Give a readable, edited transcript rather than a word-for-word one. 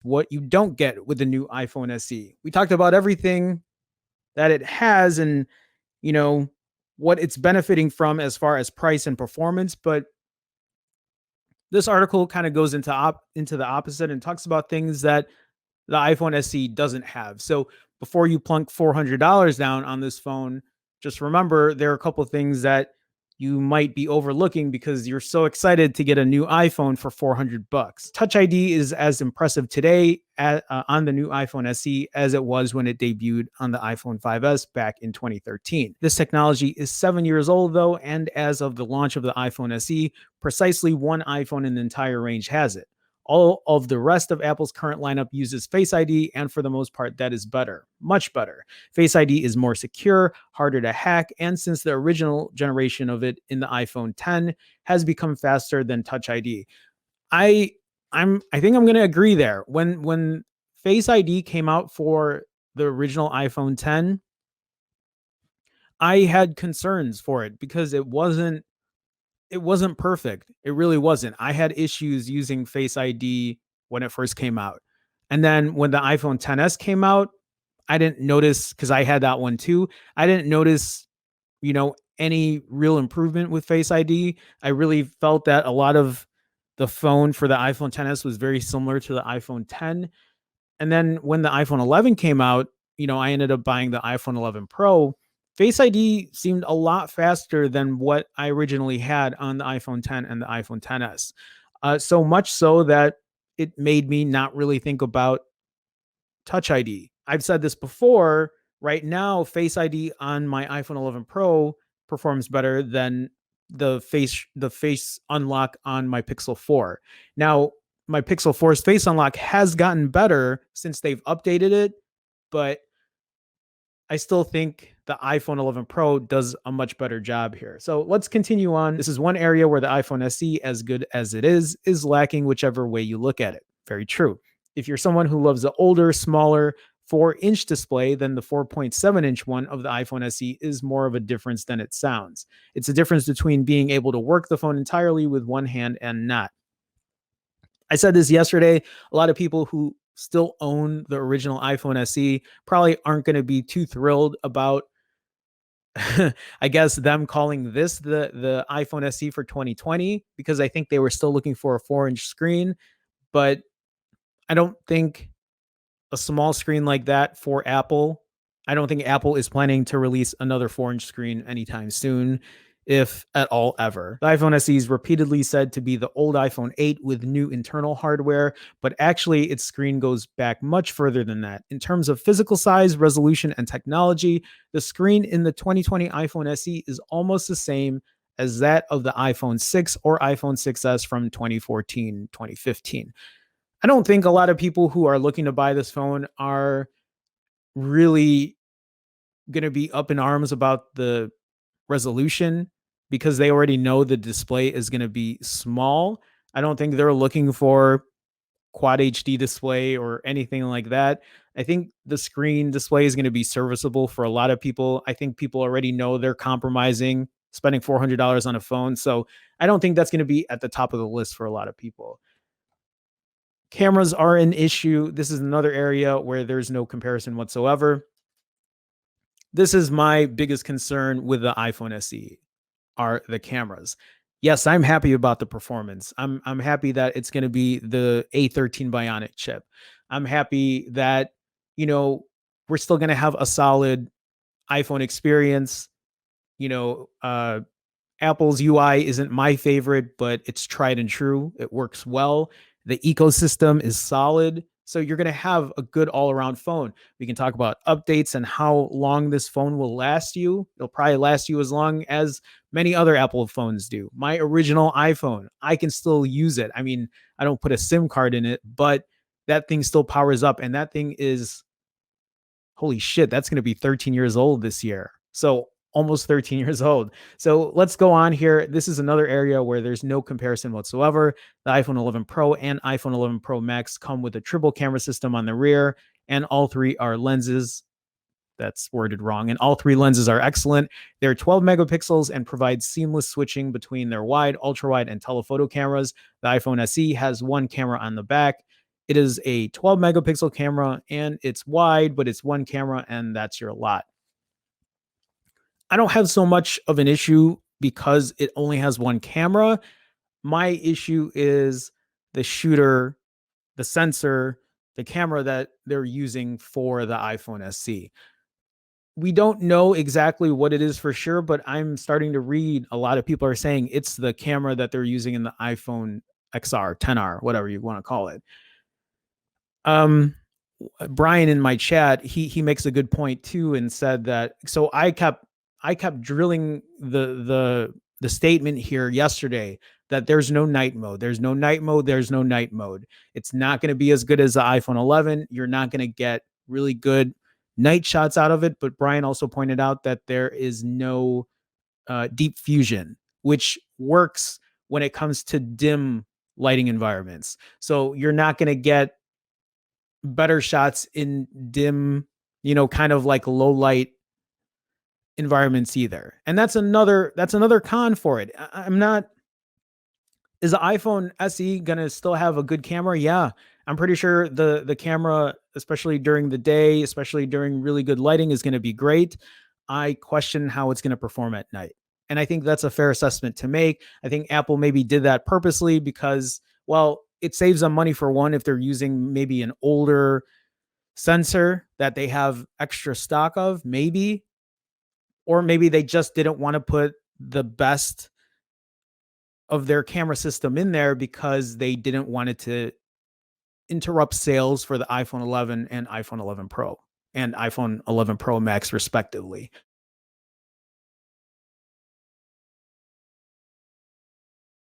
what you don't get with the new iPhone SE. We talked about everything that it has and, you know, what it's benefiting from as far as price and performance, but this article kind of goes into the opposite and talks about things that the iPhone SE doesn't have. So before you plunk $400 down on this phone, just remember there are a couple of things that you might be overlooking because you're so excited to get a new iPhone for 400 bucks. Touch ID is as impressive today on the new iPhone SE as it was when it debuted on the iPhone 5S back in 2013. This technology is 7 years old though, and as of the launch of the iPhone SE, precisely one iPhone in the entire range has it. All of the rest of Apple's current lineup uses Face ID, and for the most part, that is better, much better. Face ID is more secure, harder to hack, and since the original generation of it in the iPhone 10 has become faster than Touch ID. I I think I'm going to agree there. When Face ID came out for the original iPhone 10, I had concerns for it because it wasn't perfect. It really wasn't. I had issues using Face ID when it first came out. And then when the iPhone 10s came out, I didn't notice because I had that one too. I didn't notice, any real improvement with Face ID. I really felt that a lot of the phone for the iPhone 10s was very similar to the iPhone 10. And then when the iPhone 11 came out, I ended up buying the iPhone 11 Pro. Face ID seemed a lot faster than what I originally had on the iPhone 10 and the iPhone 10s. So much so that it made me not really think about Touch ID. I've said this before. Right now, Face ID on my iPhone 11 Pro performs better than the face unlock on my Pixel 4. Now, my Pixel 4's face unlock has gotten better since they've updated it, but I still think the iPhone 11 Pro does a much better job here. So let's continue on. This is one area where the iPhone SE, as good as it is lacking whichever way you look at it. Very true. If you're someone who loves the older, smaller 4-inch display, then the 4.7-inch one of the iPhone SE is more of a difference than it sounds. It's a difference between being able to work the phone entirely with one hand and not. I said this yesterday. A lot of people who still own the original iPhone SE probably aren't going to be too thrilled about I guess them calling this the iPhone SE for 2020 because I think they were still looking for a 4-inch screen, but I don't think a small screen like that for Apple. I don't think Apple is planning to release another 4-inch screen anytime soon, if at all ever. The iPhone SE is repeatedly said to be the old iPhone 8 with new internal hardware, but actually its screen goes back much further than that. In terms of physical size, resolution, and technology, the screen in the 2020 iPhone SE is almost the same as that of the iPhone 6 or iPhone 6s from 2014, 2015. I don't think a lot of people who are looking to buy this phone are really going to be up in arms about the resolution because they already know the display is going to be small. I don't think they're looking for quad HD display or anything like that. I think the screen display is going to be serviceable for a lot of people. I think people already know they're compromising spending $400 on a phone. So I don't think that's going to be at the top of the list for a lot of people. Cameras are an issue. This is another area where there's no comparison whatsoever. This is my biggest concern with the iPhone SE are the cameras. Yes, I'm happy about the performance. I'm happy that it's going to be the A13 Bionic chip. I'm happy that we're still going to have a solid iPhone experience. You know, Apple's UI isn't my favorite, but it's tried and true. It works well. The ecosystem is solid. So you're going to have a good all around phone. We can talk about updates and how long this phone will last you. It'll probably last you as long as many other Apple phones do. My original iPhone, I can still use it. I mean, I don't put a SIM card in it, but that thing still powers up. And that thing is, holy shit, that's going to be 13 years old this year. So almost 13 years old. So let's go on here. This is another area where there's no comparison whatsoever. The iPhone 11 Pro and iPhone 11 Pro Max come with a triple camera system on the rear, and all three are lenses. That's worded wrong. And all three lenses are excellent. They're 12 megapixels and provide seamless switching between their wide, ultra wide, and telephoto cameras. The iPhone SE has one camera on the back. It is a 12 megapixel camera and it's wide, but it's one camera and that's your lot. I don't have so much of an issue because it only has one camera. My issue is the shooter, the sensor, the camera that they're using for the iPhone SE. We don't know exactly what it is for sure, but I'm starting to read a lot of people are saying it's the camera that they're using in the iPhone XR, 10R, whatever you want to call it. Um, Brian in my chat, he makes a good point too, and said that. So I kept drilling the statement here yesterday that there's no night mode. There's no night mode. There's no night mode. It's not going to be as good as the iPhone 11. You're not going to get really good night shots out of it. But Brian also pointed out that there is no deep fusion, which works when it comes to dim lighting environments. So you're not going to get better shots in dim, kind of like low light environments either. And that's another con for it. I'm not is the iPhone SE gonna still have a good camera? Yeah. I'm pretty sure the camera, especially during the day, especially during really good lighting, is gonna be great. I question how it's gonna perform at night. And I think that's a fair assessment to make. I think Apple maybe did that purposely because, well, it saves them money for one if they're using maybe an older sensor that they have extra stock of, maybe, or maybe they just didn't want to put the best of their camera system in there because they didn't want it to interrupt sales for the iPhone 11 and iPhone 11 Pro and iPhone 11 Pro Max respectively.